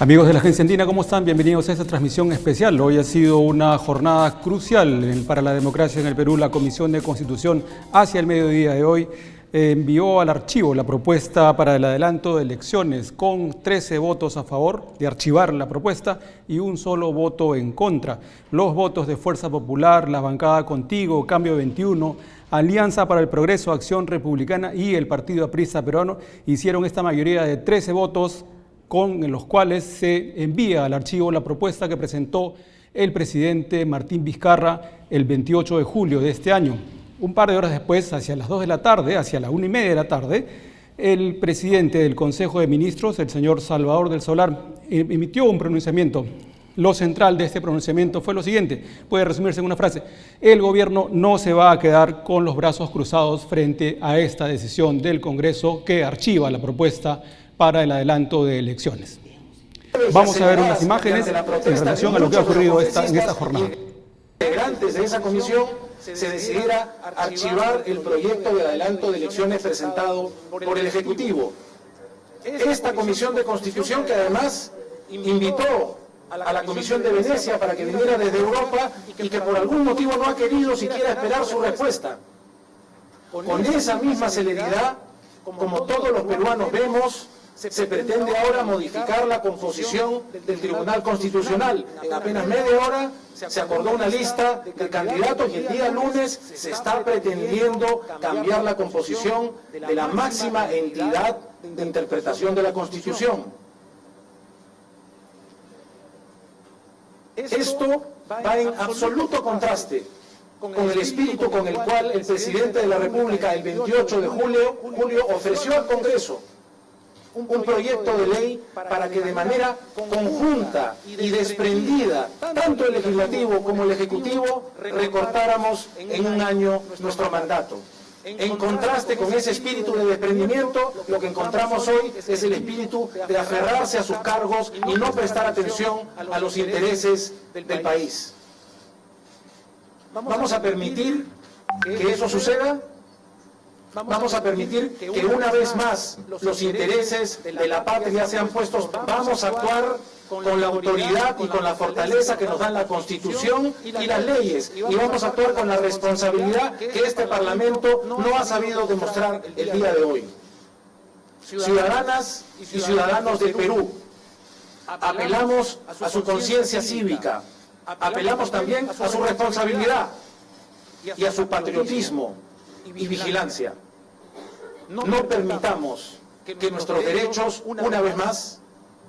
Amigos de la Agencia Andina, ¿cómo están? Bienvenidos a esta transmisión especial. Hoy ha sido una jornada crucial para la democracia en el Perú. La Comisión de Constitución, hacia el mediodía de hoy, envió al archivo la propuesta para el adelanto de elecciones con 13 votos a favor de archivar la propuesta y un solo voto en contra. Los votos de Fuerza Popular, la bancada Contigo, Cambio 21, Alianza para el Progreso, Acción Republicana y el Partido Aprista Peruano hicieron esta mayoría de 13 votos con los cuales se envía al archivo la propuesta que presentó el presidente Martín Vizcarra el 28 de julio de este año. Un par de horas después, hacia las 2 de la tarde, hacia las 1:30 de la tarde, el presidente del Consejo de Ministros, el señor Salvador del Solar, emitió un pronunciamiento. Lo central de este pronunciamiento fue lo siguiente, puede resumirse en una frase: el gobierno no se va a quedar con los brazos cruzados frente a esta decisión del Congreso que archiva la propuesta para el adelanto de elecciones. Vamos a ver unas imágenes en relación a lo que ha ocurrido en esta jornada. Integrantes de esa comisión se decidiera archivar el proyecto de adelanto de elecciones presentado por el Ejecutivo. Esta Comisión de Constitución, que además invitó a la Comisión de Venecia para que viniera desde Europa y que por algún motivo no ha querido siquiera esperar su respuesta. Con esa misma celeridad, como todos los peruanos vemos, se pretende ahora modificar la composición del Tribunal Constitucional. En apenas media hora se acordó una lista de candidatos y el día lunes se está pretendiendo cambiar la composición de la máxima entidad de interpretación de la Constitución. Esto va en absoluto contraste con el espíritu con el cual el presidente de la República el 28 de julio ofreció al Congreso un proyecto de ley para que de manera conjunta y desprendida, tanto el Legislativo como el Ejecutivo, recortáramos en un año nuestro mandato. En contraste con ese espíritu de desprendimiento, lo que encontramos hoy es el espíritu de aferrarse a sus cargos y no prestar atención a los intereses del país. ¿Vamos a permitir que eso suceda? ¿Vamos a permitir que una vez más los intereses de la patria sean puestos? ¿Vamos a actuar con la autoridad y con la fortaleza que nos dan la Constitución y las leyes? ¿Y vamos a actuar con la responsabilidad que este Parlamento no ha sabido demostrar el día de hoy? Ciudadanas y ciudadanos del Perú, apelamos a su conciencia cívica, apelamos también a su responsabilidad y a su patriotismo y vigilancia. No permitamos que nuestros derechos, una vez más,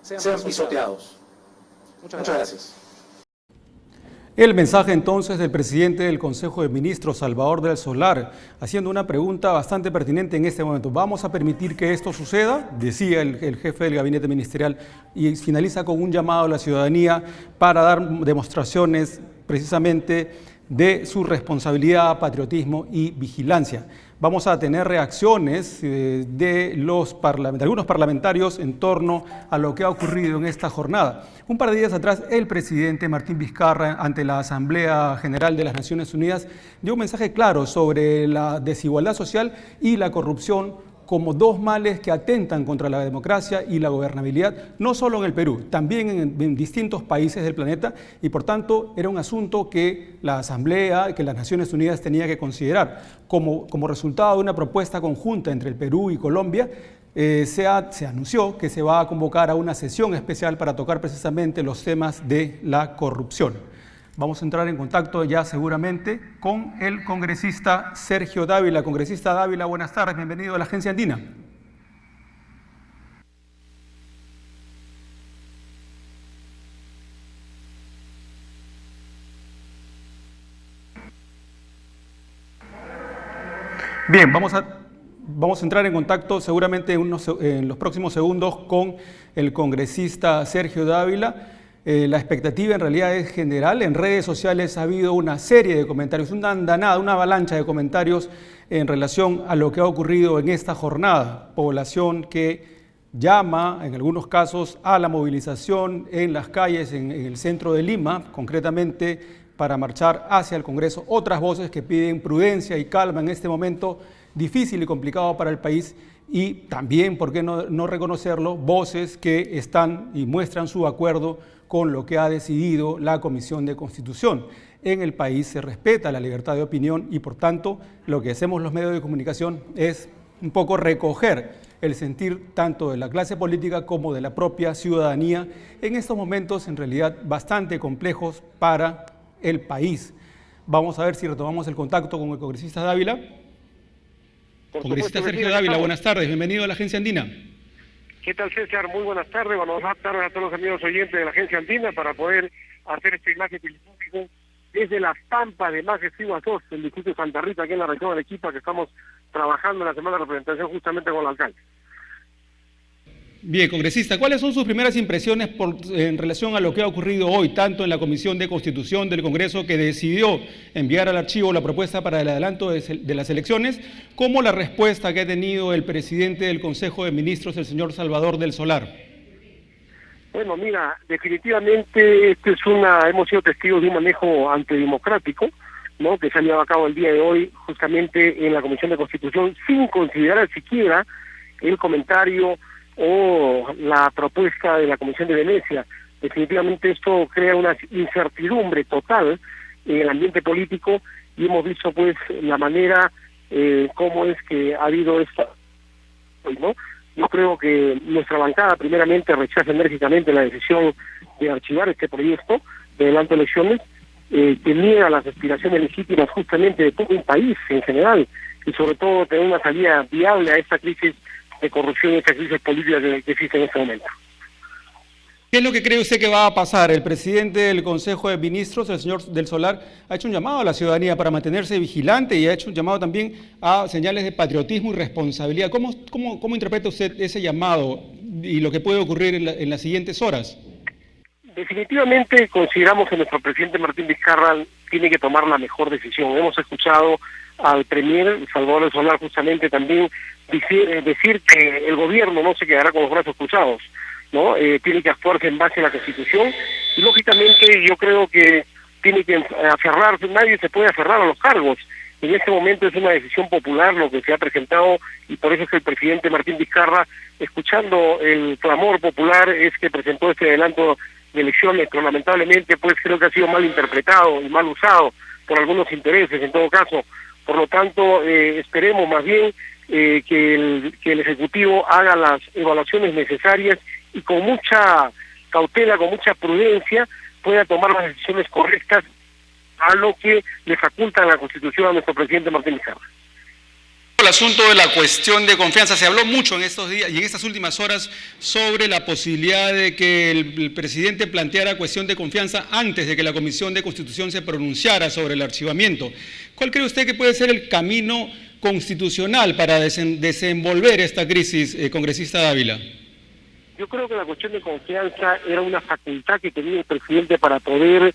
sean pisoteados. Muchas gracias. El mensaje entonces del presidente del Consejo de Ministros, Salvador del Solar, haciendo una pregunta bastante pertinente en este momento. ¿Vamos a permitir que esto suceda?, decía el jefe del gabinete ministerial, y finaliza con un llamado a la ciudadanía para dar demostraciones precisamente de su responsabilidad, patriotismo y vigilancia. Vamos a tener reacciones de algunos parlamentarios en torno a lo que ha ocurrido en esta jornada. Un par de días atrás, el presidente Martín Vizcarra, ante la Asamblea General de las Naciones Unidas, dio un mensaje claro sobre la desigualdad social y la corrupción como dos males que atentan contra la democracia y la gobernabilidad, no solo en el Perú, también en distintos países del planeta, y por tanto era un asunto que la Asamblea, que las Naciones Unidas tenía que considerar. Como resultado de una propuesta conjunta entre el Perú y Colombia, se anunció que se va a convocar a una sesión especial para tocar precisamente los temas de la corrupción. Vamos a entrar en contacto ya seguramente con el congresista Sergio Dávila. Congresista Dávila, buenas tardes, bienvenido a la Agencia Andina. Bien, vamos a entrar en contacto seguramente en los próximos segundos con el congresista Sergio Dávila. La expectativa en realidad es general. En redes sociales ha habido una serie de comentarios, una andanada, una avalancha de comentarios en relación a lo que ha ocurrido en esta jornada. Población que llama, en algunos casos, a la movilización en las calles, en el centro de Lima, concretamente para marchar hacia el Congreso. Otras voces que piden prudencia y calma en este momento difícil y complicado para el país y también, ¿por qué no reconocerlo?, voces que están y muestran su acuerdo con lo que ha decidido la Comisión de Constitución. En el país se respeta la libertad de opinión y, por tanto, lo que hacemos los medios de comunicación es un poco recoger el sentir tanto de la clase política como de la propia ciudadanía en estos momentos, en realidad, bastante complejos para el país. Vamos a ver si retomamos el contacto con el congresista Dávila. Congresista Sergio Dávila, buenas tardes, bienvenido a la Agencia Andina. ¿Qué tal, César? Muy buenas tardes. Buenas tardes a todos los amigos oyentes de la Agencia Andina para poder hacer este enlace telefónico desde Las Pampas de Más Festivo 2, el distrito de Santa Rita, aquí en la región de Arequipa, que estamos trabajando en la semana de representación justamente con el alcalde. Bien, congresista, ¿cuáles son sus primeras impresiones en relación a lo que ha ocurrido hoy, tanto en la Comisión de Constitución del Congreso, que decidió enviar al archivo la propuesta para el adelanto de las elecciones, como la respuesta que ha tenido el presidente del Consejo de Ministros, el señor Salvador del Solar? Bueno, mira, definitivamente hemos sido testigos de un manejo antidemocrático, ¿no?, que se ha llevado a cabo el día de hoy justamente en la Comisión de Constitución, sin considerar siquiera el comentario o la propuesta de la Comisión de Venecia. Definitivamente esto crea una incertidumbre total en el ambiente político y hemos visto pues la manera cómo es que ha habido esta, ¿no? Yo creo que nuestra bancada primeramente rechaza enérgicamente la decisión de archivar este proyecto de adelanto de elecciones, que niega las aspiraciones legítimas justamente de todo un país en general y sobre todo tener una salida viable a esta crisis de corrupción y esta crisis política que existe en este momento. ¿Qué es lo que cree usted que va a pasar? El presidente del Consejo de Ministros, el señor del Solar, ha hecho un llamado a la ciudadanía para mantenerse vigilante y ha hecho un llamado también a señales de patriotismo y responsabilidad. ¿Cómo interpreta usted ese llamado y lo que puede ocurrir en las siguientes horas? Definitivamente consideramos que nuestro presidente Martín Vizcarra tiene que tomar la mejor decisión. Hemos escuchado al premier Salvador del Solar justamente también decir que el gobierno no se quedará con los brazos cruzados, ¿no? Tiene que actuarse en base a la Constitución y lógicamente yo creo que tiene que aferrarse, nadie se puede aferrar a los cargos. En este momento es una decisión popular lo que se ha presentado y por eso es que el presidente Martín Vizcarra, escuchando el clamor popular, es que presentó este adelanto de elecciones, pero lamentablemente pues creo que ha sido mal interpretado y mal usado por algunos intereses en todo caso. Por lo tanto, esperemos más bien que el Ejecutivo haga las evaluaciones necesarias y con mucha cautela, con mucha prudencia, pueda tomar las decisiones correctas a lo que le faculta la Constitución a nuestro presidente Martín Vizcarra. El asunto de la cuestión de confianza, se habló mucho en estos días y en estas últimas horas sobre la posibilidad de que el presidente planteara cuestión de confianza antes de que la Comisión de Constitución se pronunciara sobre el archivamiento. ¿Cuál cree usted que puede ser el camino constitucional para desenvolver esta crisis, congresista Dávila? Yo creo que la cuestión de confianza era una facultad que tenía el presidente para poder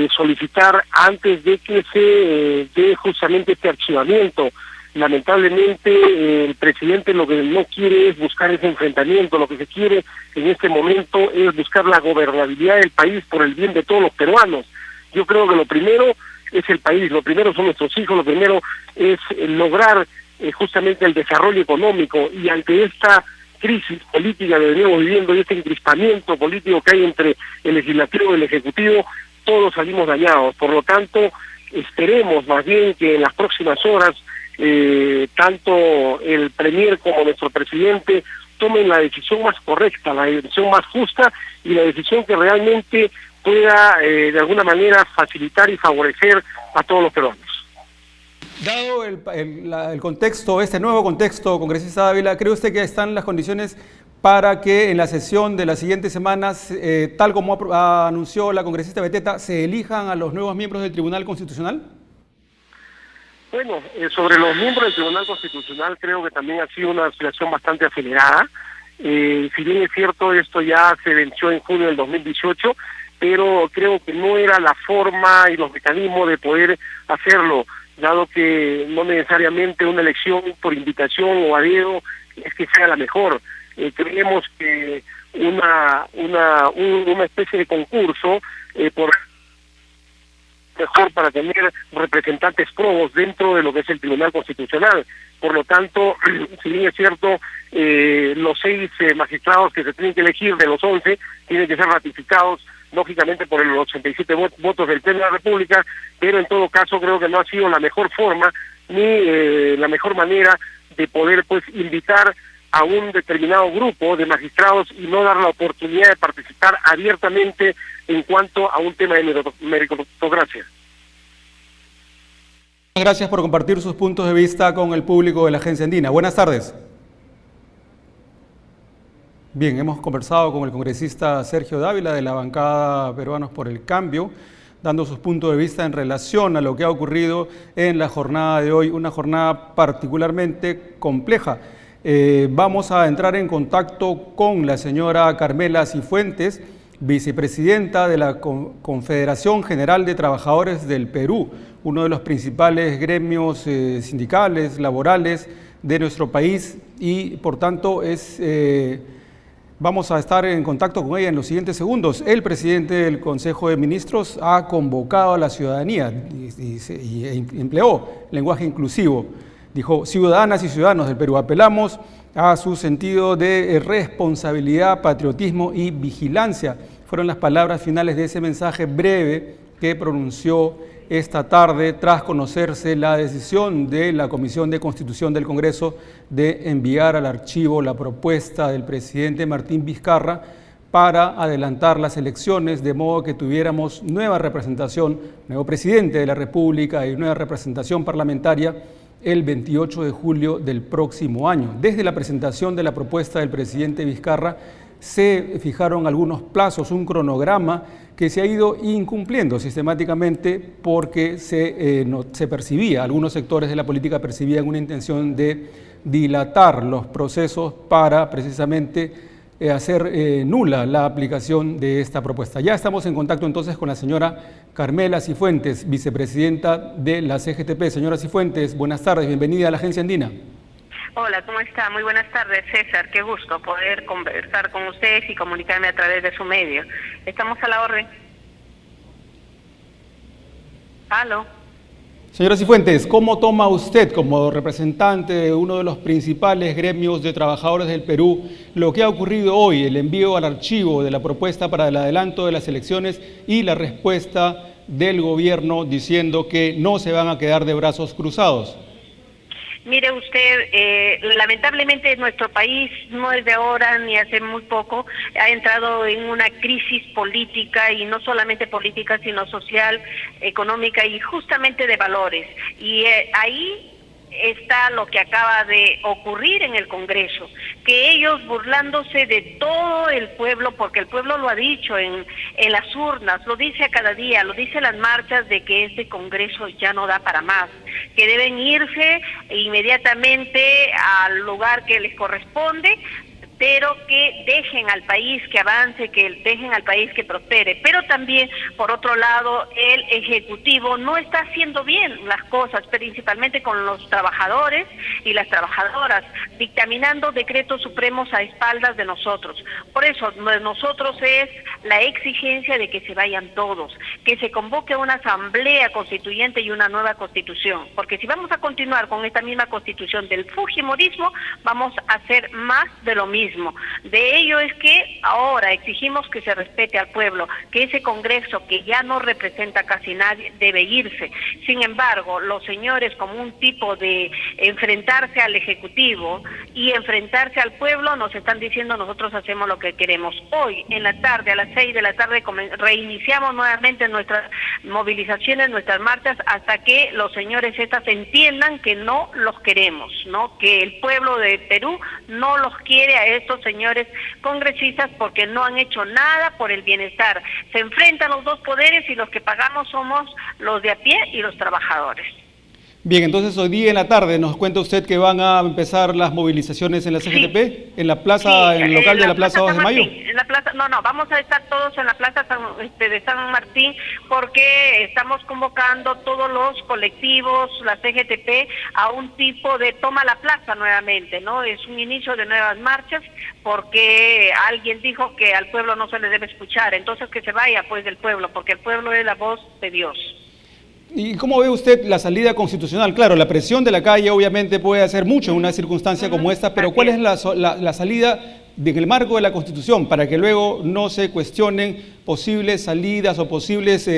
solicitar antes de que se dé justamente este archivamiento. Lamentablemente el presidente lo que no quiere es buscar ese enfrentamiento, lo que se quiere en este momento es buscar la gobernabilidad del país por el bien de todos los peruanos. Yo creo que lo primero es el país, lo primero son nuestros hijos, lo primero es lograr justamente el desarrollo económico y ante esta crisis política que venimos viviendo y este encrispamiento político que hay entre el legislativo y el ejecutivo, todos salimos dañados. Por lo tanto, esperemos más bien que en las próximas horas tanto el premier como nuestro presidente tomen la decisión más correcta, la decisión más justa y la decisión que realmente pueda de alguna manera facilitar y favorecer a todos los peruanos. Dado el contexto, este nuevo contexto, congresista Dávila, ¿cree usted que están las condiciones para que en la sesión de las siguientes semanas, tal como anunció la congresista Beteta, se elijan a los nuevos miembros del Tribunal Constitucional? Bueno, sobre los miembros del Tribunal Constitucional creo que también ha sido una situación bastante acelerada. Si bien es cierto, esto ya se venció en junio del 2018, pero creo que no era la forma y los mecanismos de poder hacerlo, dado que no necesariamente una elección por invitación o a dedo es que sea la mejor. Creemos que una especie de concurso por mejor para tener representantes probos dentro de lo que es el Tribunal Constitucional. Por lo tanto, si bien es cierto, los 6 magistrados que se tienen que elegir de los 11 tienen que ser ratificados lógicamente por los 87 votos del Pleno de la República, pero en todo caso creo que no ha sido la mejor forma ni la mejor manera de poder pues invitar a un determinado grupo de magistrados y no dar la oportunidad de participar abiertamente en cuanto a un tema de meritocracia. Gracias por compartir sus puntos de vista con el público de la Agencia Andina. Buenas tardes. Bien, hemos conversado con el congresista Sergio Dávila de la bancada Peruanos por el Cambio, dando sus puntos de vista en relación a lo que ha ocurrido en la jornada de hoy, una jornada particularmente compleja. Vamos a entrar en contacto con la señora Carmela Cifuentes, vicepresidenta de la Confederación General de Trabajadores del Perú, uno de los principales gremios sindicales, laborales de nuestro país, y por tanto vamos a estar en contacto con ella en los siguientes segundos. El presidente del Consejo de Ministros ha convocado a la ciudadanía y empleó lenguaje inclusivo. Dijo: ciudadanas y ciudadanos del Perú, apelamos a su sentido de responsabilidad, patriotismo y vigilancia. Fueron las palabras finales de ese mensaje breve que pronunció esta tarde tras conocerse la decisión de la Comisión de Constitución del Congreso de enviar al archivo la propuesta del presidente Martín Vizcarra para adelantar las elecciones, de modo que tuviéramos nueva representación, nuevo presidente de la República y nueva representación parlamentaria el 28 de julio del próximo año. Desde la presentación de la propuesta del presidente Vizcarra se fijaron algunos plazos, un cronograma que se ha ido incumpliendo sistemáticamente porque se percibía, algunos sectores de la política percibían una intención de dilatar los procesos para precisamente hacer nula la aplicación de esta propuesta. Ya estamos en contacto entonces con la señora Carmela Cifuentes, vicepresidenta de la CGTP. Señora Cifuentes, buenas tardes, bienvenida a la Agencia Andina. Hola, ¿cómo está? Muy buenas tardes, César. Qué gusto poder conversar con ustedes y comunicarme a través de su medio. Estamos a la orden. ¿Aló? Señora Cifuentes, ¿cómo toma usted, como representante de uno de los principales gremios de trabajadores del Perú, lo que ha ocurrido hoy, el envío al archivo de la propuesta para el adelanto de las elecciones y la respuesta del gobierno diciendo que no se van a quedar de brazos cruzados? Mire usted, lamentablemente nuestro país no es de ahora ni hace muy poco, ha entrado en una crisis política, y no solamente política sino social, económica y justamente de valores, y ahí está lo que acaba de ocurrir en el Congreso, que ellos burlándose de todo el pueblo, porque el pueblo lo ha dicho en las urnas, lo dice a cada día, lo dice en las marchas, de que este Congreso ya no da para más, que deben irse inmediatamente al lugar que les corresponde, pero que dejen al país que avance, que dejen al país que prospere. Pero también, por otro lado, el Ejecutivo no está haciendo bien las cosas, principalmente con los trabajadores y las trabajadoras, dictaminando decretos supremos a espaldas de nosotros. Por eso, nosotros es la exigencia de que se vayan todos, que se convoque una asamblea constituyente y una nueva constitución, porque si vamos a continuar con esta misma constitución del fujimorismo, vamos a hacer más de lo mismo. De ello es que ahora exigimos que se respete al pueblo, que ese Congreso que ya no representa casi nadie debe irse. Sin embargo, los señores, como un tipo de enfrentarse al Ejecutivo y enfrentarse al pueblo, nos están diciendo: nosotros hacemos lo que queremos. Hoy en la tarde, a las 6 de la tarde, reiniciamos nuevamente nuestras movilizaciones, nuestras marchas, hasta que los señores estas entiendan que no los queremos, ¿no? Que el pueblo de Perú no los quiere a estos señores congresistas, porque no han hecho nada por el bienestar. Se enfrentan los dos poderes y los que pagamos somos los de a pie y los trabajadores. Bien, entonces hoy día en la tarde nos cuenta usted que van a empezar las movilizaciones en la CGTP, sí, en la plaza, sí, en el local de la Plaza 2 de Mayo. En la plaza, no, vamos a estar todos en la plaza de San Martín, porque estamos convocando todos los colectivos, la CGTP, a un tipo de toma la plaza nuevamente, ¿no? Es un inicio de nuevas marchas, porque alguien dijo que al pueblo no se le debe escuchar, entonces que se vaya pues del pueblo, porque el pueblo es la voz de Dios. ¿Y cómo ve usted la salida constitucional? Claro, la presión de la calle obviamente puede hacer mucho en una circunstancia como esta, pero ¿cuál es la salida en el marco de la Constitución para que luego no se cuestionen posibles salidas o posibles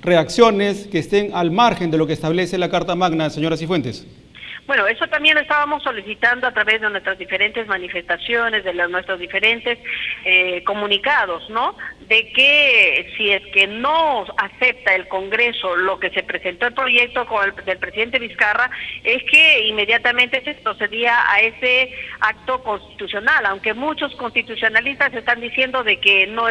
reacciones que estén al margen de lo que establece la Carta Magna, señora Cifuentes? Bueno, eso también lo estábamos solicitando a través de nuestras diferentes manifestaciones, de nuestros diferentes comunicados, ¿no? De que si es que no acepta el Congreso lo que se presentó el proyecto del presidente Vizcarra, es que inmediatamente se procedía a ese acto constitucional, aunque muchos constitucionalistas están diciendo de que no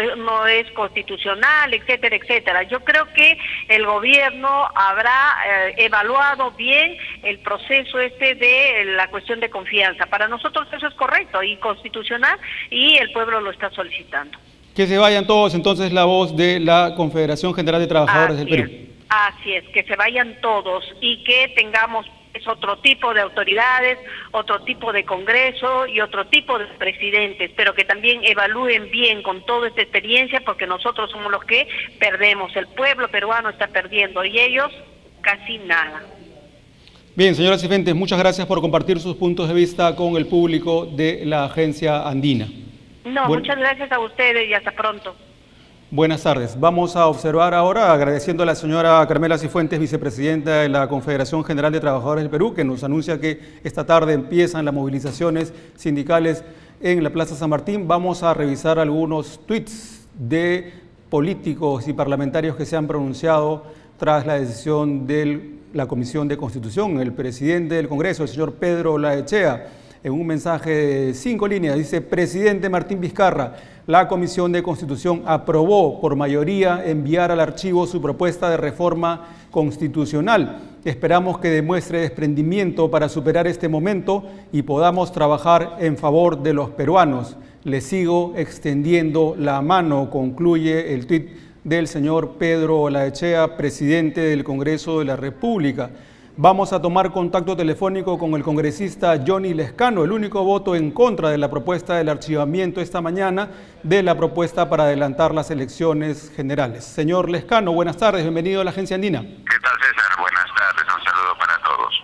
es constitucional, etcétera, etcétera. Yo creo que el gobierno habrá evaluado bien el proceso de la cuestión de confianza. Para nosotros eso es correcto y constitucional, y el pueblo lo está solicitando. Que se vayan todos, entonces, la voz de la Confederación General de Trabajadores del Perú. Así es, que se vayan todos y que tengamos otro tipo de autoridades, otro tipo de Congreso y otro tipo de presidentes, pero que también evalúen bien con toda esta experiencia, porque nosotros somos los que perdemos, el pueblo peruano está perdiendo y ellos casi nada. Bien, señora Cifuentes, muchas gracias por compartir sus puntos de vista con el público de la Agencia Andina. Muchas gracias a ustedes y hasta pronto. Buenas tardes. Vamos a observar ahora, agradeciendo a la señora Carmela Cifuentes, vicepresidenta de la Confederación General de Trabajadores del Perú, que nos anuncia que esta tarde empiezan las movilizaciones sindicales en la Plaza San Martín. Vamos a revisar algunos tweets de políticos y parlamentarios que se han pronunciado tras la decisión de la Comisión de Constitución. El presidente del Congreso, el señor Pedro Olaechea, en un mensaje de 5 líneas, dice: presidente Martín Vizcarra, la Comisión de Constitución aprobó por mayoría enviar al archivo su propuesta de reforma constitucional. Esperamos que demuestre desprendimiento para superar este momento y podamos trabajar en favor de los peruanos. Le sigo extendiendo la mano, concluye el tuit del señor Pedro Olaechea, presidente del Congreso de la República. Vamos a tomar contacto telefónico con el congresista Johnny Lescano, el único voto en contra de la propuesta del archivamiento esta mañana de la propuesta para adelantar las elecciones generales. Señor Lescano, buenas tardes, bienvenido a la Agencia Andina. ¿Qué tal, César? Buenas tardes, un saludo para todos.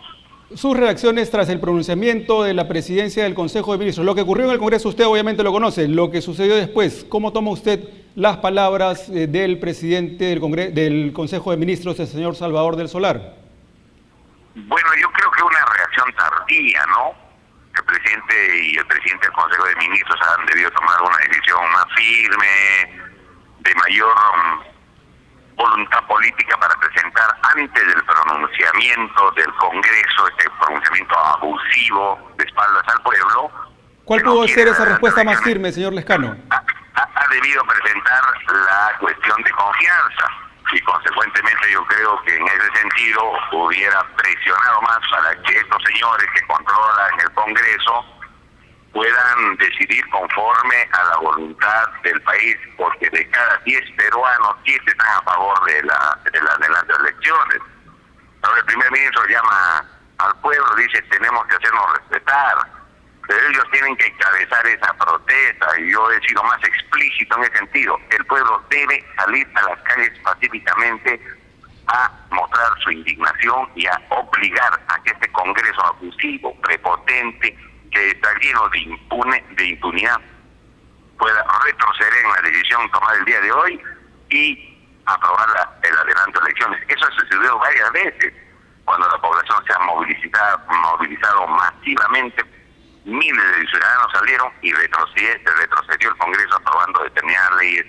Sus reacciones tras el pronunciamiento de la presidencia del Consejo de Ministros. Lo que ocurrió en el Congreso usted obviamente lo conoce, lo que sucedió después. ¿Cómo toma usted las palabras del presidente del Consejo de Ministros, el señor Salvador del Solar? Bueno, yo creo que una reacción tardía, ¿no? El presidente y el presidente del Consejo de Ministros han debido tomar una decisión más firme, de mayor voluntad política para presentar antes del pronunciamiento del Congreso, este pronunciamiento abusivo de espaldas al pueblo. ¿Cuál pudo ser esa respuesta más firme, señor Lescano? Ha debido presentar la cuestión de confianza. Y consecuentemente yo creo que en ese sentido hubiera presionado más para que estos señores que controlan el Congreso puedan decidir conforme a la voluntad del país, porque de cada 10 peruanos, 7 están a favor de las elecciones. Ahora el primer ministro llama al pueblo, dice: tenemos que hacernos respetar, pero ellos tienen que encabezar esa protesta, y yo he sido más explícito en ese sentido. El pueblo debe salir a las calles pacíficamente a mostrar su indignación y a obligar a que este Congreso abusivo, prepotente, que está lleno de impunidad, pueda retroceder en la decisión tomada el día de hoy y aprobar el adelanto de elecciones. Eso ha sucedido varias veces, cuando la población se ha movilizado masivamente. Miles de ciudadanos salieron y retrocedió el Congreso aprobando determinadas leyes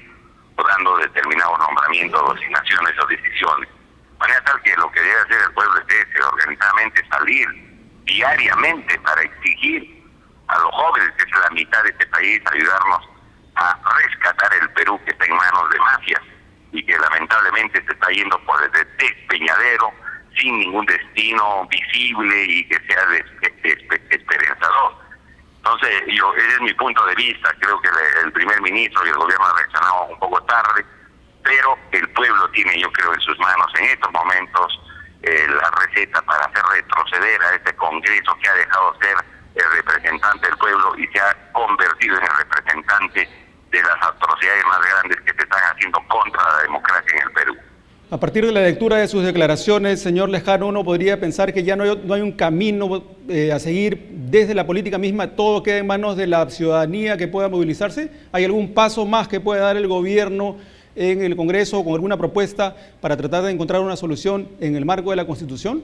o dando determinados nombramientos o asignaciones o decisiones. De manera tal que lo que debe hacer el pueblo es organizadamente salir diariamente para exigir a los jóvenes, que es la mitad de este país, ayudarnos a rescatar el Perú que está en manos de mafias y que lamentablemente se está yendo por el despeñadero sin ningún destino visible y que sea esperanzador. Entonces, ese es mi punto de vista. Creo que el primer ministro y el gobierno han reaccionado un poco tarde, pero el pueblo tiene, yo creo, en sus manos en estos momentos la receta para hacer retroceder a este Congreso que ha dejado ser el representante del pueblo y se ha convertido en el representante de las atrocidades más grandes que se están haciendo contra la democracia en el Perú. A partir de la lectura de sus declaraciones, señor Lescano, uno podría pensar que ya no hay un camino a seguir desde la política misma, todo queda en manos de la ciudadanía que pueda movilizarse. ¿Hay algún paso más que pueda dar el gobierno en el Congreso con alguna propuesta para tratar de encontrar una solución en el marco de la Constitución?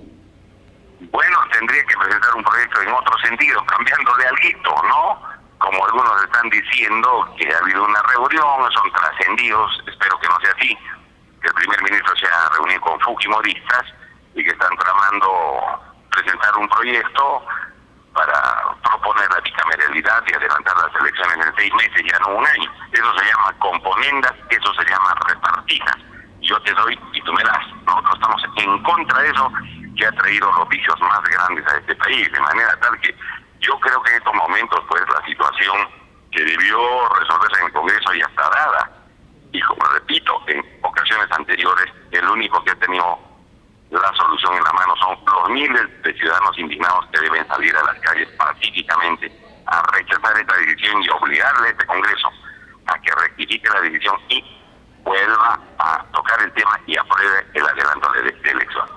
Bueno, tendría que presentar un proyecto en otro sentido, cambiándole alguito, ¿no? Como algunos están diciendo que ha habido una reunión, son trascendidos, espero que no sea así, que el primer ministro se ha reunido con fujimoristas y que están tramando presentar un proyecto para proponer la bicameralidad y adelantar las elecciones en 6 meses, ya no un año. Eso se llama componendas, eso se llama repartidas. Yo te doy y tú me das. Nosotros estamos en contra de eso, que ha traído los vicios más grandes a este país, de manera tal que yo creo que en estos momentos pues la situación que debió resolverse en el Congreso ya está dada. Y como repito, en ocasiones anteriores, el único que ha tenido la solución en la mano son los miles de ciudadanos indignados que deben salir a las calles pacíficamente a rechazar esta decisión y obligarle a este Congreso a que rectifique la decisión y vuelva a tocar el tema y apruebe el adelanto de elecciones.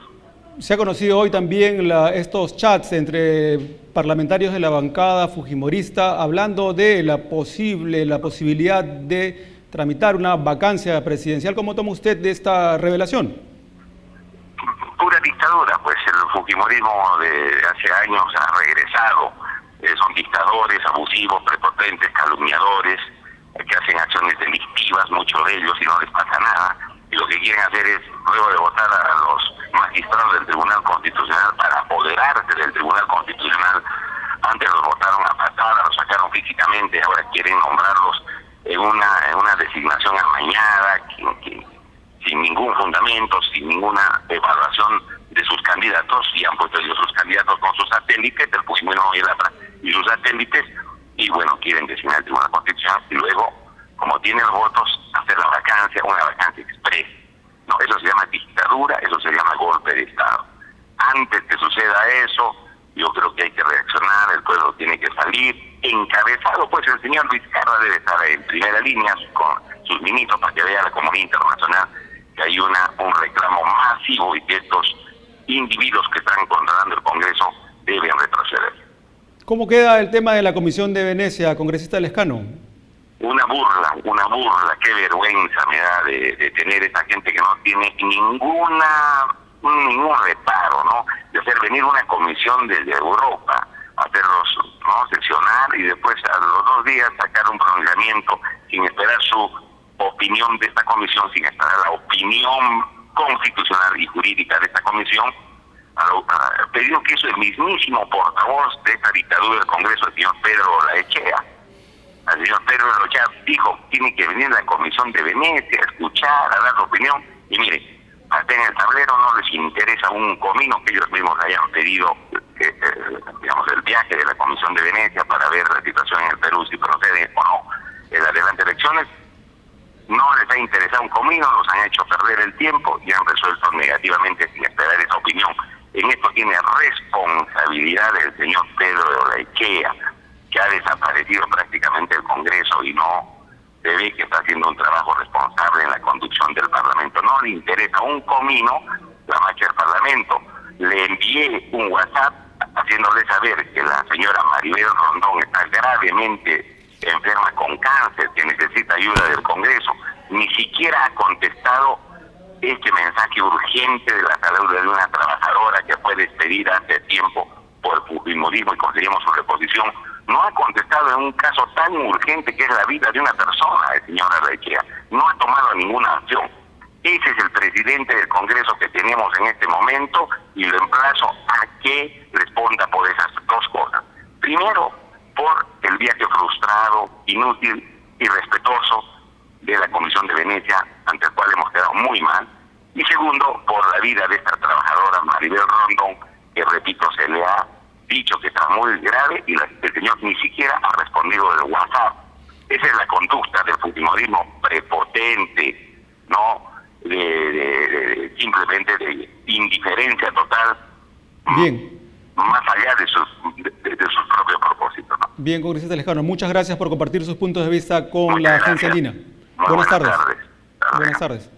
Se ha conocido hoy también estos chats entre parlamentarios de la bancada fujimorista hablando de la posibilidad de tramitar una vacancia presidencial. ¿Cómo toma usted de esta revelación? Pura dictadura, pues el fujimorismo de hace años ha regresado. Son dictadores abusivos, prepotentes, calumniadores, que hacen acciones delictivas, muchos de ellos, y no les pasa nada. Y lo que quieren hacer es, luego de votar a los magistrados del Tribunal Constitucional para apoderarse del Tribunal Constitucional, antes los votaron a patada, los sacaron físicamente, ahora quieren nombrarlos en una designación amañada, sin ningún fundamento, sin ninguna evaluación de sus candidatos, y han puesto ellos sus candidatos con sus satélites, el Fujimorismo y el APRA, y sus satélites, y bueno, quieren designar el Tribunal Constitucional, y luego, como tienen los votos, hacer la vacancia, una vacancia express. No, eso se llama dictadura, eso se llama golpe de Estado. Antes que suceda eso, yo creo que hay que reaccionar, el pueblo tiene que salir, encabezado, pues el señor Vizcarra debe estar en primera línea con sus ministros para que vea la comunidad internacional que hay un reclamo masivo y que estos individuos que están controlando el Congreso deben retroceder. ¿Cómo queda el tema de la Comisión de Venecia, congresista Lescano? Una burla, qué vergüenza me da de tener esta gente que no tiene ningún reparo, ¿no? De hacer venir una comisión desde Europa, hacerlos, ¿no?, sesionar y después a los 2 días sacar un pronunciamiento sin esperar su opinión de esta comisión, sin esperar la opinión constitucional y jurídica de esta comisión. Pedido que hizo el mismísimo portavoz de esta dictadura del Congreso, el señor Pedro Olaechea. El señor Pedro Olaechea dijo, tiene que venir la Comisión de Venecia a escuchar, a dar su opinión, y mire, hasta en el tablero no les interesa un comino que ellos mismos hayan pedido, digamos, el viaje de la Comisión de Venecia para ver la situación en el Perú, si procede o no el adelante de elecciones. No les ha interesado un comino, los han hecho perder el tiempo y han resuelto negativamente sin esperar esa opinión. En esto tiene responsabilidad el señor Pedro de Olaechea, que ha desaparecido prácticamente el Congreso y no se ve que está haciendo un trabajo responsable en la conducción del Parlamento. No le interesa un comino la marcha del Parlamento. Le envié un WhatsApp haciéndole saber que la señora Maribel Rondón está gravemente enferma con cáncer, que necesita ayuda del Congreso. Ni siquiera ha contestado este mensaje urgente de la salud de una trabajadora que fue despedida hace tiempo por el fujimorismo y conseguimos su reposición. No ha contestado en un caso tan urgente que es la vida de una persona, el señor Olaechea. No ha tomado ninguna acción. Ese es el presidente del Congreso que tenemos en este momento y lo emplazo a que responda por esas 2 cosas. Primero, por el viaje frustrado, inútil, irrespetuoso de la Comisión de Venecia, ante el cual hemos quedado muy mal. Y segundo, por la vida de esta trabajadora Maribel Rondón, que repito, se le ha dicho que está muy grave y el señor ni siquiera ha respondido del WhatsApp. Esa es la conducta del fujimorismo prepotente, ¿no? Simplemente de indiferencia total. Bien. Más allá de sus propios propósitos, ¿no? Bien, congresista Lescano, muchas gracias por compartir sus puntos de vista con la agencia Lina. Buenas tardes. Buenas tardes.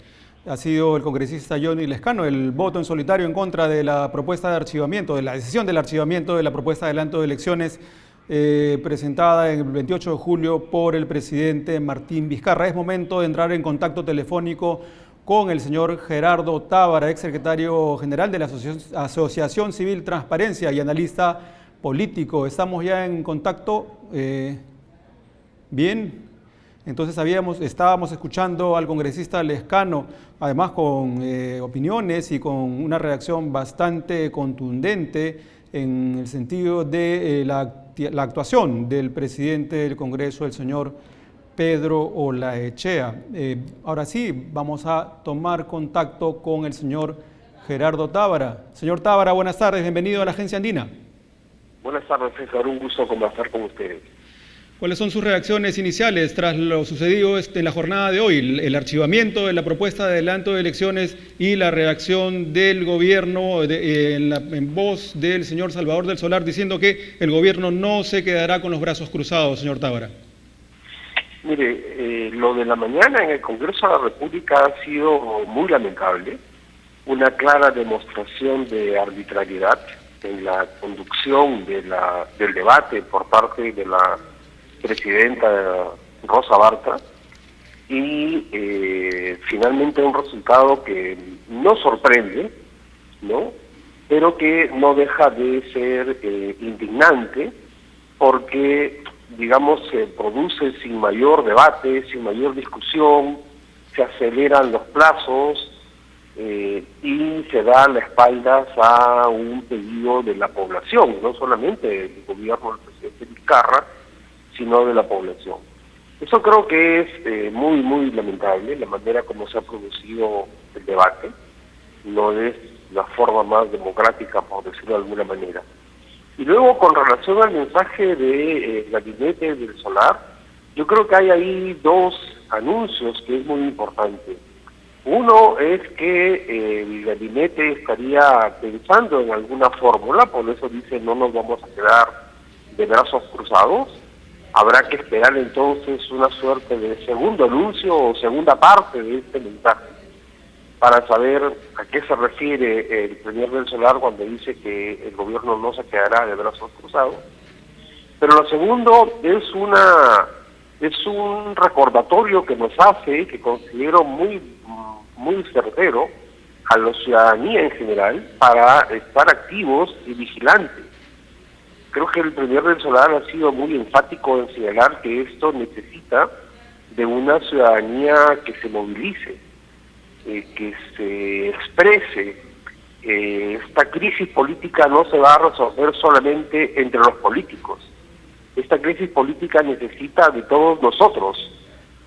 ha sido el congresista Johnny Lescano el voto en solitario en contra de la propuesta de archivamiento, de la decisión del archivamiento de la propuesta de adelanto de elecciones presentada el 28 de julio por el presidente Martín Vizcarra. Es momento de entrar en contacto telefónico con el señor Gerardo Tábara, exsecretario general de la Asociación Civil Transparencia y analista político. Estamos ya en contacto. Bien, entonces estábamos escuchando al congresista Lescano, además con opiniones y con una reacción bastante contundente en el sentido de la actuación del presidente del Congreso, el señor Pedro Olaechea. Ahora sí, vamos a tomar contacto con el señor Gerardo Tábara. Señor Tábara, buenas tardes, bienvenido a la Agencia Andina. Buenas tardes, César, un gusto conversar con ustedes. ¿Cuáles son sus reacciones iniciales tras lo sucedido en la jornada de hoy, el archivamiento de la propuesta de adelanto de elecciones y la reacción del gobierno en voz del señor Salvador del Solar diciendo que el gobierno no se quedará con los brazos cruzados, señor Tábara? Mire, lo de la mañana en el Congreso de la República ha sido muy lamentable, una clara demostración de arbitrariedad en la conducción del debate por parte de la presidenta Rosa Bartra y finalmente un resultado que no sorprende, ¿no? Pero que no deja de ser indignante porque, digamos, se produce sin mayor debate, sin mayor discusión, se aceleran los plazos y se da la espalda a un pedido de la población, no solamente del gobierno del presidente Vizcarra, sino de la población. Eso creo que es muy, muy lamentable, la manera como se ha producido el debate, no es la forma más democrática, por decirlo de alguna manera. Y luego, con relación al mensaje del gabinete del Solar, yo creo que hay ahí dos anuncios que es muy importante. Uno es que el gabinete estaría pensando en alguna fórmula, por eso dice no nos vamos a quedar de brazos cruzados. Habrá que esperar entonces una suerte de segundo anuncio o segunda parte de este mensaje para saber a qué se refiere el premier del Solar cuando dice que el gobierno no se quedará de brazos cruzados. Pero lo segundo es un recordatorio que nos hace, que considero muy certero a la ciudadanía en general para estar activos y vigilantes. Creo que el premier del Solar ha sido muy enfático en señalar que esto necesita de una ciudadanía que se movilice, que se exprese. Esta crisis política no se va a resolver solamente entre los políticos. Esta crisis política necesita de todos nosotros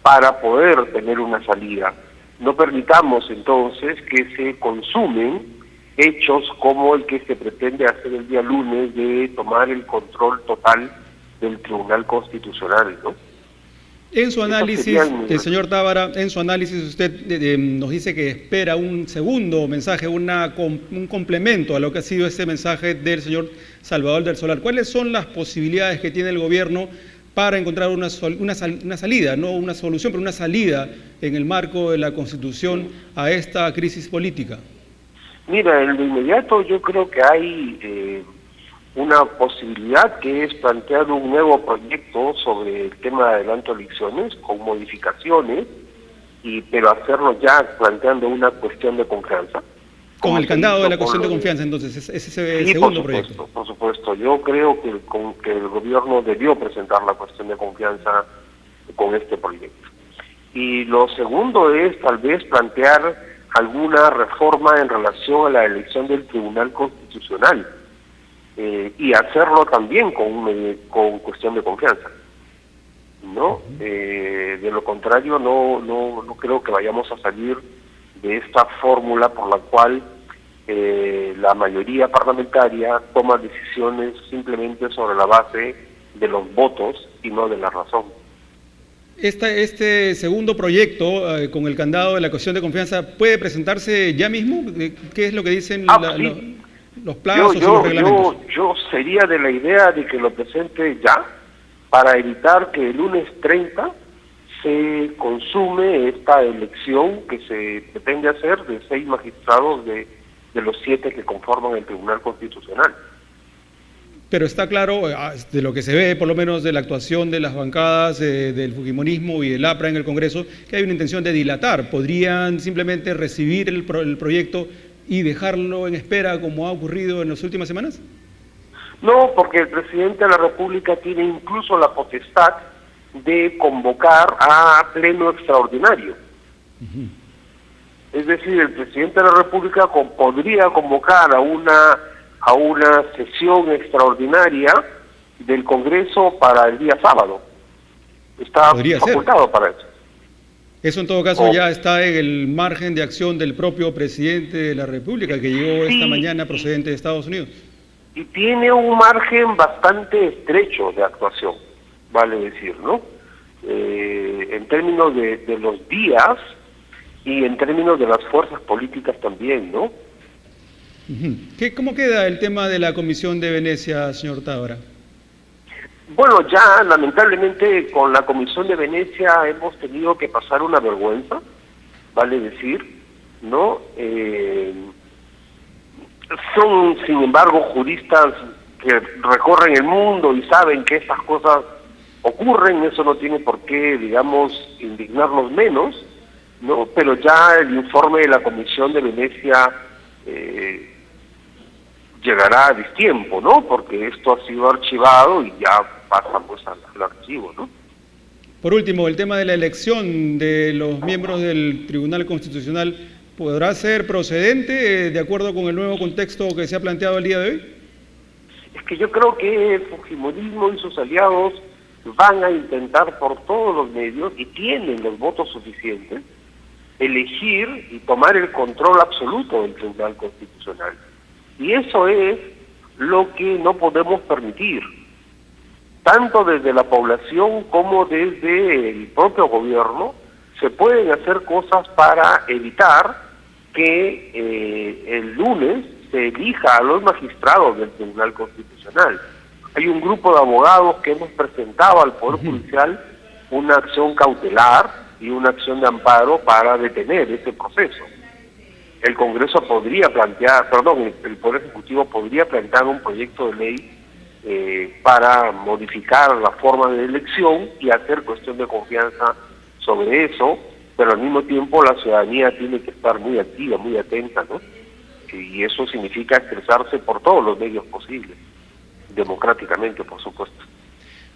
para poder tener una salida. No permitamos entonces que se consumen hechos como el que se pretende hacer el día lunes de tomar el control total del Tribunal Constitucional, ¿no? En su análisis, señor Tábara, en su análisis usted nos dice que espera un segundo mensaje, un complemento a lo que ha sido este mensaje del señor Salvador del Solar. ¿Cuáles son las posibilidades que tiene el gobierno para encontrar una salida, no una solución, pero una salida en el marco de la Constitución a esta crisis política? Mira, en lo inmediato yo creo que hay una posibilidad que es plantear un nuevo proyecto sobre el tema de adelanto de elecciones con modificaciones, pero hacerlo ya planteando una cuestión de confianza. Con el candado de la cuestión de confianza, entonces, es ese segundo proyecto. Por supuesto, yo creo que el gobierno debió presentar la cuestión de confianza con este proyecto. Y lo segundo es tal vez plantear alguna reforma en relación a la elección del Tribunal Constitucional y hacerlo también con cuestión de confianza, ¿no? De lo contrario no creo que vayamos a salir de esta fórmula por la cual la mayoría parlamentaria toma decisiones simplemente sobre la base de los votos y no de la razón. Este segundo proyecto con el candado de la cuestión de confianza puede presentarse ya mismo. ¿Qué es lo que dicen los plazos y los reglamentos? Yo sería de la idea de que lo presente ya para evitar que el lunes 30 se consume esta elección que se pretende hacer de 6 magistrados de los 7 que conforman el Tribunal Constitucional. Pero está claro, de lo que se ve, por lo menos de la actuación de las bancadas del Fujimorismo y del APRA en el Congreso, que hay una intención de dilatar. ¿Podrían simplemente recibir el proyecto y dejarlo en espera como ha ocurrido en las últimas semanas? No, porque el presidente de la República tiene incluso la potestad de convocar a pleno extraordinario. Es decir, el presidente de la República podría convocar a una sesión extraordinaria del Congreso para el día sábado. Está facultado para eso. Eso en todo caso ya está en el margen de acción del propio presidente de la República, que llegó esta mañana procedente de Estados Unidos. Y tiene un margen bastante estrecho de actuación, vale decir, ¿no? En términos de los días y en términos de las fuerzas políticas también, ¿no? ¿Cómo queda el tema de la Comisión de Venecia, señor Tábara? Bueno, ya lamentablemente con la Comisión de Venecia hemos tenido que pasar una vergüenza, vale decir, ¿no? Son, sin embargo, juristas que recorren el mundo y saben que esas cosas ocurren, eso no tiene por qué, digamos, indignarnos menos, ¿no? Pero ya el informe de la Comisión de Venecia llegará a destiempo, ¿no? Porque esto ha sido archivado y ya pasa pues al archivo, ¿no? Por último, el tema de la elección de los miembros del Tribunal Constitucional, ¿podrá ser procedente de acuerdo con el nuevo contexto que se ha planteado el día de hoy? Es que yo creo que el Fujimorismo y sus aliados van a intentar por todos los medios, y tienen los votos suficientes, elegir y tomar el control absoluto del Tribunal Constitucional. Y eso es lo que no podemos permitir, tanto desde la población como desde el propio gobierno. Se pueden hacer cosas para evitar que el lunes se elija a los magistrados del Tribunal Constitucional. Hay un grupo de abogados que hemos presentado al Poder Judicial una acción cautelar y una acción de amparo para detener ese proceso. El Congreso podría plantear, el Poder Ejecutivo podría plantear un proyecto de ley para modificar la forma de elección y hacer cuestión de confianza sobre eso, pero al mismo tiempo la ciudadanía tiene que estar muy activa, muy atenta, ¿no? Y eso significa expresarse por todos los medios posibles, democráticamente, por supuesto.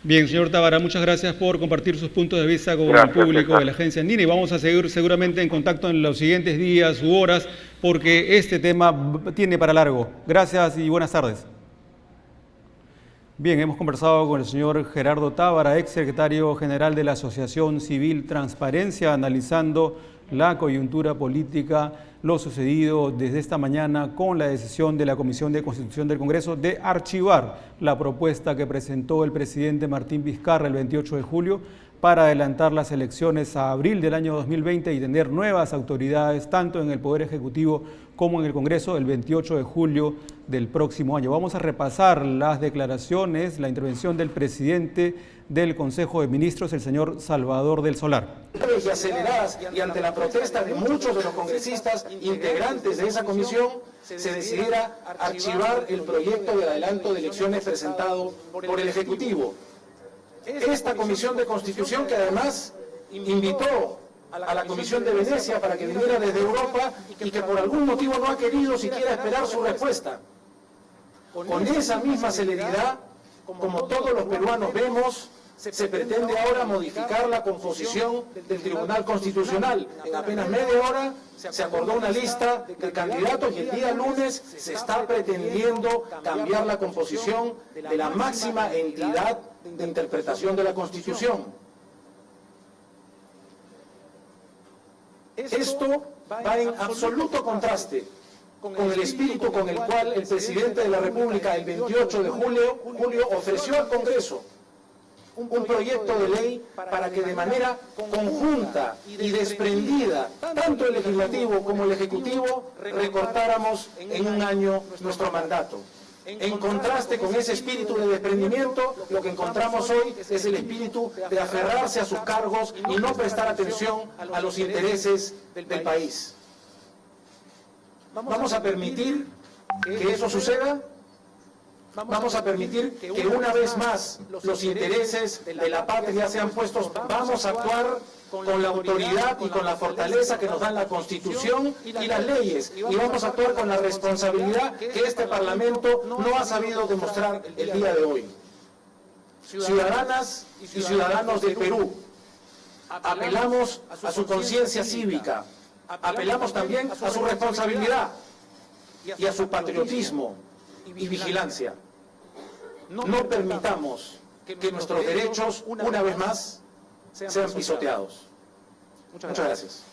Bien, señor Tábara, muchas gracias por compartir sus puntos de vista con el público de la agencia Andina, y vamos a seguir seguramente en contacto en los siguientes días u horas, porque este tema tiene para largo. Gracias y buenas tardes. Bien, hemos conversado con el señor Gerardo Tábara, ex secretario general de la Asociación Civil Transparencia, analizando la coyuntura política, lo sucedido desde esta mañana con la decisión de la Comisión de Constitución del Congreso de archivar la propuesta que presentó el presidente Martín Vizcarra el 28 de julio para adelantar las elecciones a abril del año 2020 y tener nuevas autoridades tanto en el Poder Ejecutivo como en el Congreso el 28 de julio del próximo año. Vamos a repasar las declaraciones, la intervención del presidente del Consejo de Ministros, el señor Salvador del Solar. Y aceleradas, y ante la protesta de muchos de los congresistas integrantes de esa comisión, se decidiera archivar el proyecto de adelanto de elecciones presentado por el Ejecutivo. Esta Comisión de Constitución, que además invitó a la Comisión de Venecia para que viniera desde Europa y que por algún motivo no ha querido siquiera esperar su respuesta. Con esa misma celeridad, como todos los peruanos vemos, se pretende ahora modificar la composición del Tribunal Constitucional. En apenas media hora se acordó una lista de candidatos y el día lunes se está pretendiendo cambiar la composición de la máxima entidad de interpretación de la Constitución. Esto va en absoluto contraste con el espíritu con el cual el presidente de la República el 28 de julio ofreció al Congreso un proyecto de ley para que de manera conjunta y desprendida, tanto el Legislativo como el Ejecutivo, recortáramos en un año nuestro mandato. En contraste con ese espíritu de desprendimiento, lo que encontramos hoy es el espíritu de aferrarse a sus cargos y no prestar atención a los intereses del país. ¿Vamos a permitir que eso suceda? ¿Vamos a permitir que una vez más los intereses de la patria sean puestos? ¿Vamos a actuar con la autoridad y con la fortaleza que nos dan la Constitución y las leyes? Y vamos a actuar con la responsabilidad que este Parlamento no ha sabido demostrar el día de hoy. Ciudadanas y ciudadanos del Perú, apelamos a su conciencia cívica, apelamos también a su responsabilidad y a su patriotismo y vigilancia. No permitamos que nuestros derechos, una vez más, sean pisoteados. Muchas gracias.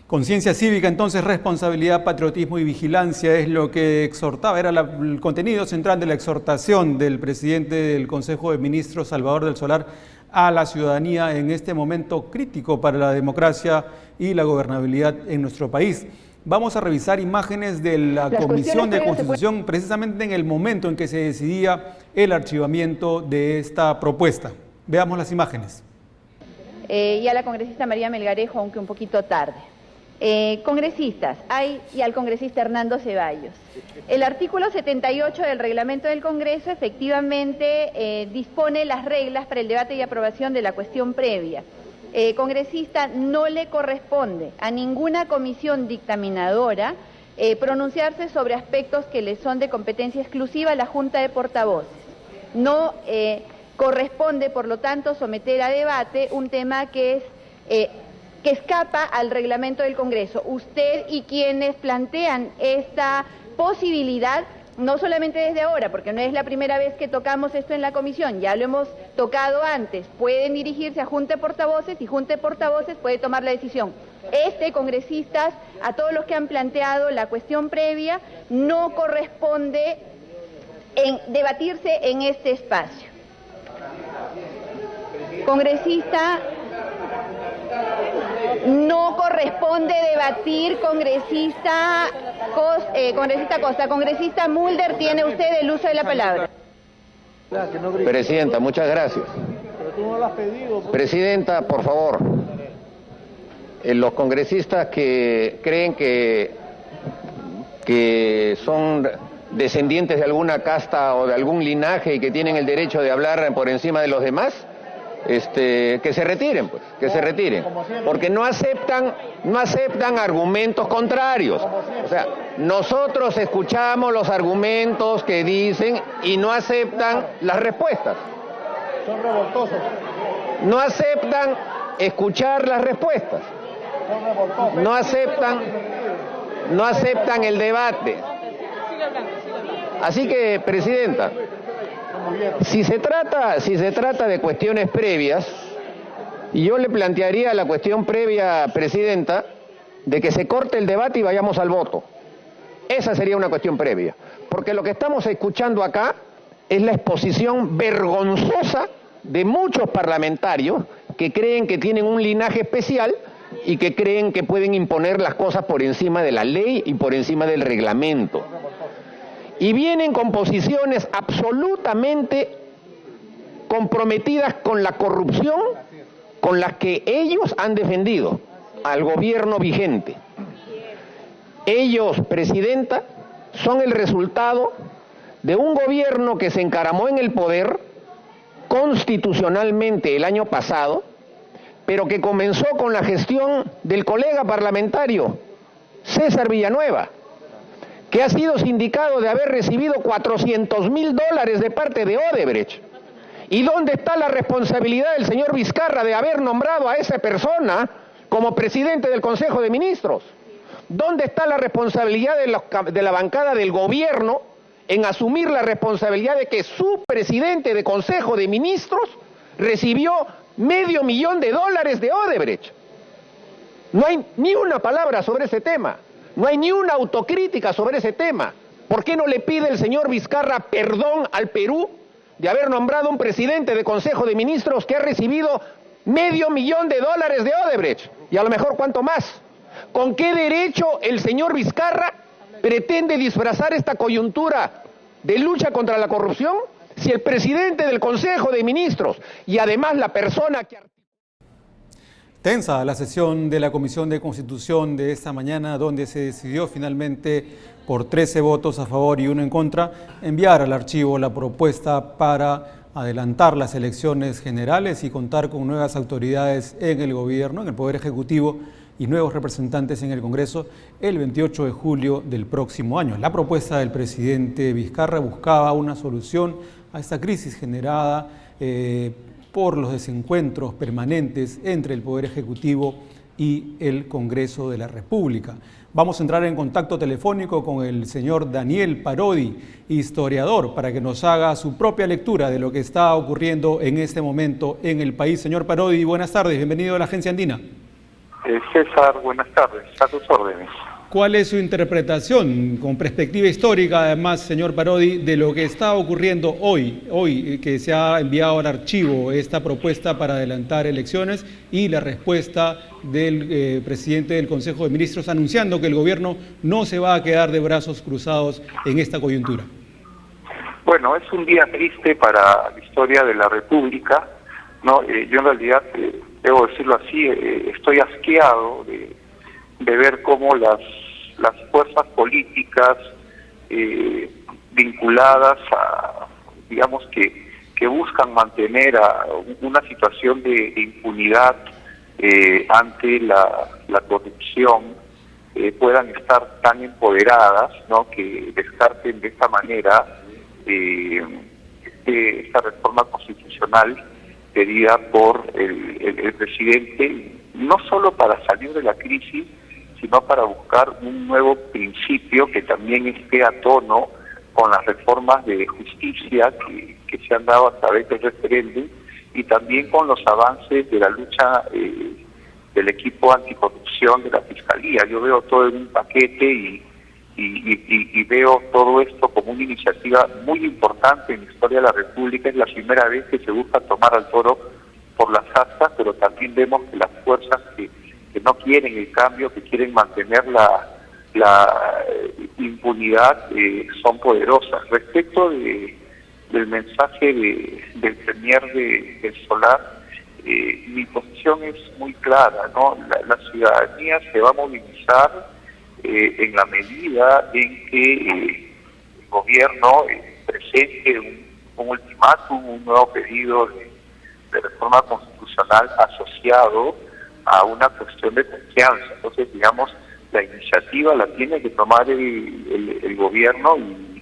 Conciencia cívica, entonces, responsabilidad, patriotismo y vigilancia es lo que exhortaba, era el contenido central de la exhortación del presidente del Consejo de Ministros, Salvador del Solar, a la ciudadanía en este momento crítico para la democracia y la gobernabilidad en nuestro país. Vamos a revisar imágenes de la Comisión de Constitución precisamente en el momento en que se decidía el archivamiento de esta propuesta. Veamos las imágenes. Y a la congresista María Melgarejo, aunque un poquito tarde. Congresistas, y al congresista Hernando Ceballos. El artículo 78 del reglamento del Congreso efectivamente dispone las reglas para el debate y aprobación de la cuestión previa. Congresista, no le corresponde a ninguna comisión dictaminadora pronunciarse sobre aspectos que le son de competencia exclusiva a la Junta de Portavoces. No corresponde, por lo tanto, someter a debate un tema que escapa al reglamento del Congreso. Usted y quienes plantean esta posibilidad, no solamente desde ahora, porque no es la primera vez que tocamos esto en la comisión, ya lo hemos tocado antes, pueden dirigirse a Junta de Portavoces y Junta de Portavoces puede tomar la decisión. Congresistas, a todos los que han planteado la cuestión previa, no corresponde debatirse en este espacio. Congresista, no corresponde debatir, congresista Costa. Congresista Mulder, tiene usted el uso de la palabra. Presidenta, muchas gracias. Presidenta, por favor, los congresistas que creen que son descendientes de alguna casta o de algún linaje y que tienen el derecho de hablar por encima de los demás, que se retiren, pues, que se retiren, porque no aceptan argumentos contrarios. O sea, nosotros escuchamos los argumentos que dicen y no aceptan las respuestas. Son revoltosos. No aceptan escuchar las respuestas. No aceptan el debate. Así que, Presidenta, si se trata de cuestiones previas, yo le plantearía la cuestión previa, Presidenta, de que se corte el debate y vayamos al voto. Esa sería una cuestión previa, porque lo que estamos escuchando acá es la exposición vergonzosa de muchos parlamentarios que creen que tienen un linaje especial y que creen que pueden imponer las cosas por encima de la ley y por encima del reglamento. Y vienen con posiciones absolutamente comprometidas con la corrupción con las que ellos han defendido al gobierno vigente. Ellos, Presidenta, son el resultado de un gobierno que se encaramó en el poder constitucionalmente el año pasado, pero que comenzó con la gestión del colega parlamentario César Villanueva, que ha sido sindicado de haber recibido $400.000 de parte de Odebrecht. ¿Y dónde está la responsabilidad del señor Vizcarra de haber nombrado a esa persona como presidente del Consejo de Ministros? ¿Dónde está la responsabilidad de la bancada del gobierno en asumir la responsabilidad de que su presidente de Consejo de Ministros recibió $500.000 de Odebrecht? No hay ni una palabra sobre ese tema. No hay ni una autocrítica sobre ese tema. ¿Por qué no le pide el señor Vizcarra perdón al Perú de haber nombrado un presidente de Consejo de Ministros que ha recibido $500.000 de Odebrecht? Y a lo mejor cuánto más. ¿Con qué derecho el señor Vizcarra pretende disfrazar esta coyuntura de lucha contra la corrupción si el presidente del Consejo de Ministros y además la persona que... Tensa la sesión de la Comisión de Constitución de esta mañana, donde se decidió finalmente, por 13 votos a favor y 1 en contra, enviar al archivo la propuesta para adelantar las elecciones generales y contar con nuevas autoridades en el gobierno, en el Poder Ejecutivo, y nuevos representantes en el Congreso el 28 de julio del próximo año. La propuesta del presidente Vizcarra buscaba una solución a esta crisis generada por los desencuentros permanentes entre el Poder Ejecutivo y el Congreso de la República. Vamos a entrar en contacto telefónico con el señor Daniel Parodi, historiador, para que nos haga su propia lectura de lo que está ocurriendo en este momento en el país. Señor Parodi, buenas tardes, bienvenido a la Agencia Andina. César, buenas tardes, a tus órdenes. ¿Cuál es su interpretación, con perspectiva histórica además, señor Parodi, de lo que está ocurriendo hoy que se ha enviado al archivo esta propuesta para adelantar elecciones y la respuesta del presidente del Consejo de Ministros anunciando que el gobierno no se va a quedar de brazos cruzados en esta coyuntura? Bueno, es un día triste para la historia de la República, ¿no? Yo en realidad, debo decirlo así, estoy asqueado de ver cómo las fuerzas políticas vinculadas a, digamos, que buscan mantener una situación de impunidad ante la corrupción, puedan estar tan empoderadas, ¿no? Que descarten de esta manera esta reforma constitucional pedida por el presidente, no solo para salir de la crisis, sino para buscar un nuevo principio que también esté a tono con las reformas de justicia que se han dado a través del referéndum y también con los avances de la lucha del equipo anticorrupción de la Fiscalía. Yo veo todo en un paquete y veo todo esto como una iniciativa muy importante en la historia de la República. Es la primera vez que se busca tomar al toro por las astas, pero también vemos que las fuerzas que no quieren el cambio, que quieren mantener la impunidad, son poderosas. Respecto del mensaje del premier del Solar, mi posición es muy clara, ¿no? La ciudadanía se va a movilizar en la medida en que el gobierno presente un ultimátum, un nuevo pedido de reforma constitucional asociado a una cuestión de confianza. Entonces, digamos, la iniciativa la tiene que tomar el gobierno y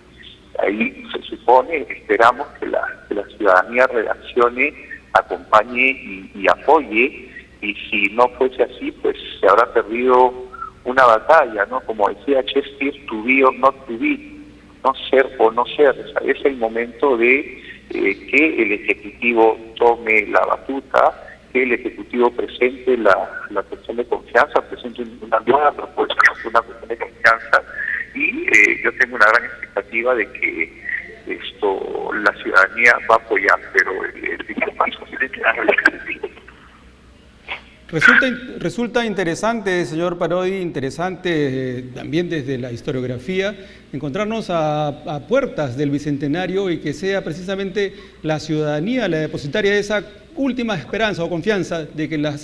ahí se supone, esperamos que la ciudadanía reaccione, acompañe y apoye, y si no fuese así, pues se habrá perdido una batalla, ¿no? Como decía Shakespeare, to be or not to be, no ser o no ser. O sea, es el momento de que el Ejecutivo tome la batuta, que el Ejecutivo presente la cuestión de confianza, presente una nueva propuesta, una cuestión de confianza, y yo tengo una gran expectativa de que la ciudadanía va a apoyar, pero el primer paso tiene que dar el Ejecutivo. Resulta interesante, señor Parodi, interesante también desde la historiografía, encontrarnos a puertas del Bicentenario y que sea precisamente la ciudadanía la depositaria de esa última esperanza o confianza de que la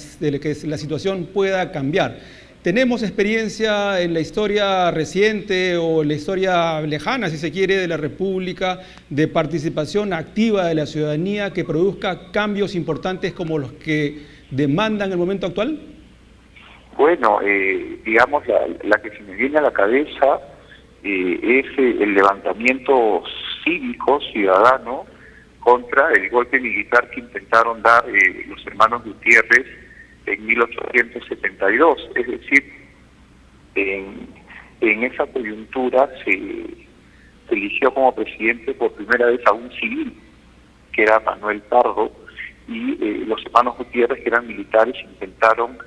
situación pueda cambiar. ¿Tenemos experiencia en la historia reciente o en la historia lejana, si se quiere, de la República, de participación activa de la ciudadanía que produzca cambios importantes como los que demandan el momento actual? Bueno, digamos, la que se me viene a la cabeza es el levantamiento cívico, ciudadano, contra el golpe militar que intentaron dar los hermanos Gutiérrez en 1872. Es decir, en esa coyuntura se eligió como presidente por primera vez a un civil, que era Manuel Pardo, y los hermanos Gutiérrez, que eran militares, intentaron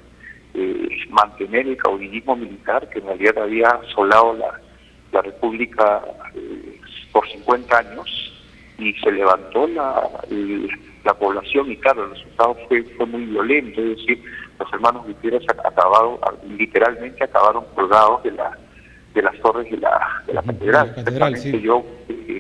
mantener el caudillismo militar que en realidad había asolado la República por 50 años, y se levantó la población, y claro, el resultado fue muy violento. Es decir, los hermanos Gutiérrez literalmente acabaron colgados las torres de la catedral. Sí. Yo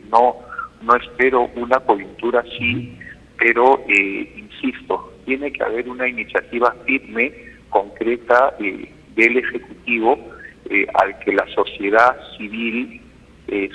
no espero una coyuntura así, pero insisto, tiene que haber una iniciativa firme, concreta del Ejecutivo al que la sociedad civil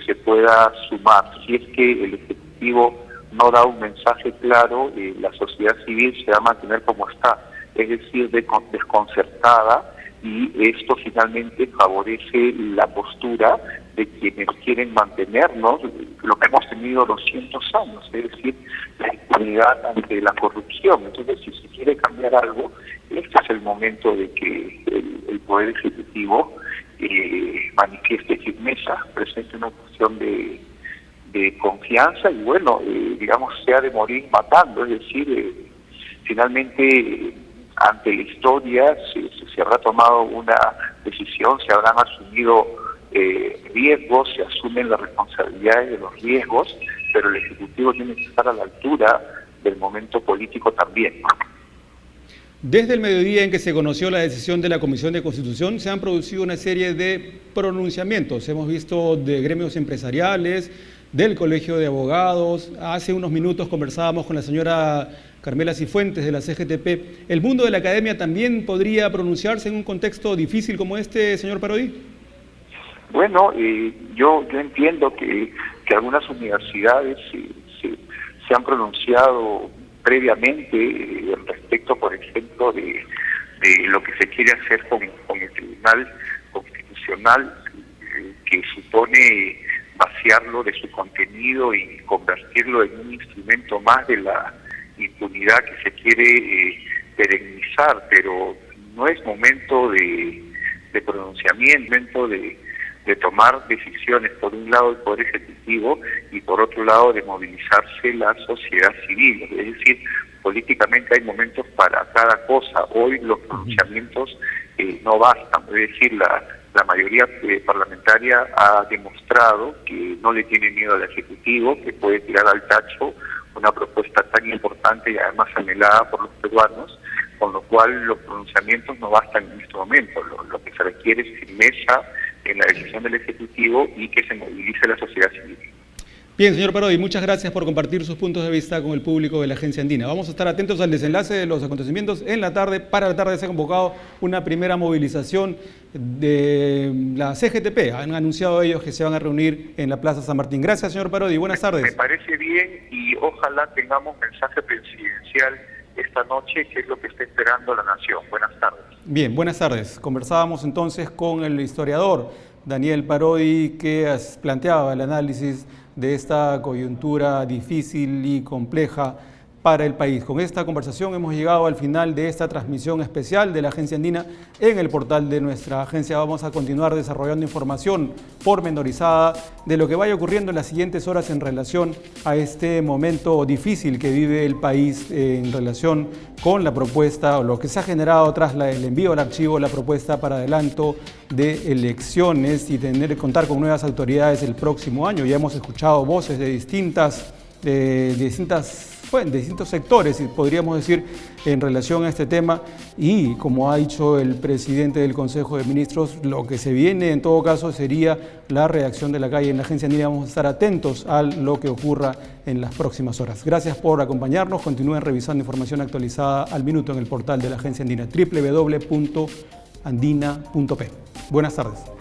se pueda sumar. Si es que el Ejecutivo no da un mensaje claro, la sociedad civil se va a mantener como está, es decir, desconcertada, y esto finalmente favorece la postura de quienes quieren mantenernos lo que hemos tenido 200 años, es decir, la impunidad ante la corrupción. Entonces, si se quiere cambiar algo, este es el momento de que el Poder Ejecutivo manifieste firmeza, presente una cuestión de confianza y bueno, digamos, sea de morir matando, es decir, finalmente ante la historia se habrá tomado una decisión, se habrán asumido riesgos, se asumen las responsabilidades de los riesgos, pero el Ejecutivo tiene que estar a la altura del momento político también. Desde el mediodía en que se conoció la decisión de la Comisión de Constitución, se han producido una serie de pronunciamientos. Hemos visto de gremios empresariales, del Colegio de Abogados. Hace unos minutos conversábamos con la señora Carmela Cifuentes de la CGTP. ¿El mundo de la academia también podría pronunciarse en un contexto difícil como este, señor Parodi? Bueno, yo entiendo que algunas universidades se han pronunciado previamente respecto, por ejemplo, de lo que se quiere hacer con el Tribunal Constitucional, que supone vaciarlo de su contenido y convertirlo en un instrumento más de la impunidad que se quiere perennizar, pero no es momento de pronunciamiento, momento de tomar decisiones, por un lado el Poder Ejecutivo y por otro lado de movilizarse la sociedad civil. Es decir, políticamente hay momentos para cada cosa. Hoy los pronunciamientos no bastan, es decir, la mayoría parlamentaria ha demostrado que no le tiene miedo al Ejecutivo, que puede tirar al tacho una propuesta tan importante y además anhelada por los peruanos, con lo cual los pronunciamientos no bastan en este momento. Lo que se requiere es firmeza en la decisión del Ejecutivo y que se movilice la sociedad civil. Bien, señor Parodi, muchas gracias por compartir sus puntos de vista con el público de la Agencia Andina. Vamos a estar atentos al desenlace de los acontecimientos en la tarde. Para la tarde se ha convocado una primera movilización de la CGTP. Han anunciado ellos que se van a reunir en la Plaza San Martín. Gracias, señor Parodi. Buenas tardes. Me parece bien y ojalá tengamos mensaje presidencial esta noche, que es lo que está esperando la nación. Buenas tardes. Bien, buenas tardes. Conversábamos entonces con el historiador Daniel Parodi, que planteaba el análisis de esta coyuntura difícil y compleja para el país. Con esta conversación hemos llegado al final de esta transmisión especial de la Agencia Andina en el portal de nuestra agencia. Vamos a continuar desarrollando información pormenorizada de lo que vaya ocurriendo en las siguientes horas en relación a este momento difícil que vive el país en relación con la propuesta o lo que se ha generado tras el envío al archivo, la propuesta para adelanto de elecciones y contar con nuevas autoridades el próximo año. Ya hemos escuchado voces de distintos sectores, podríamos decir, en relación a este tema, y como ha dicho el presidente del Consejo de Ministros, lo que se viene en todo caso sería la reacción de la calle. En la Agencia Andina vamos a estar atentos a lo que ocurra en las próximas horas. Gracias por acompañarnos. Continúen revisando información actualizada al minuto en el portal de la Agencia Andina, www.andina.p. Buenas tardes.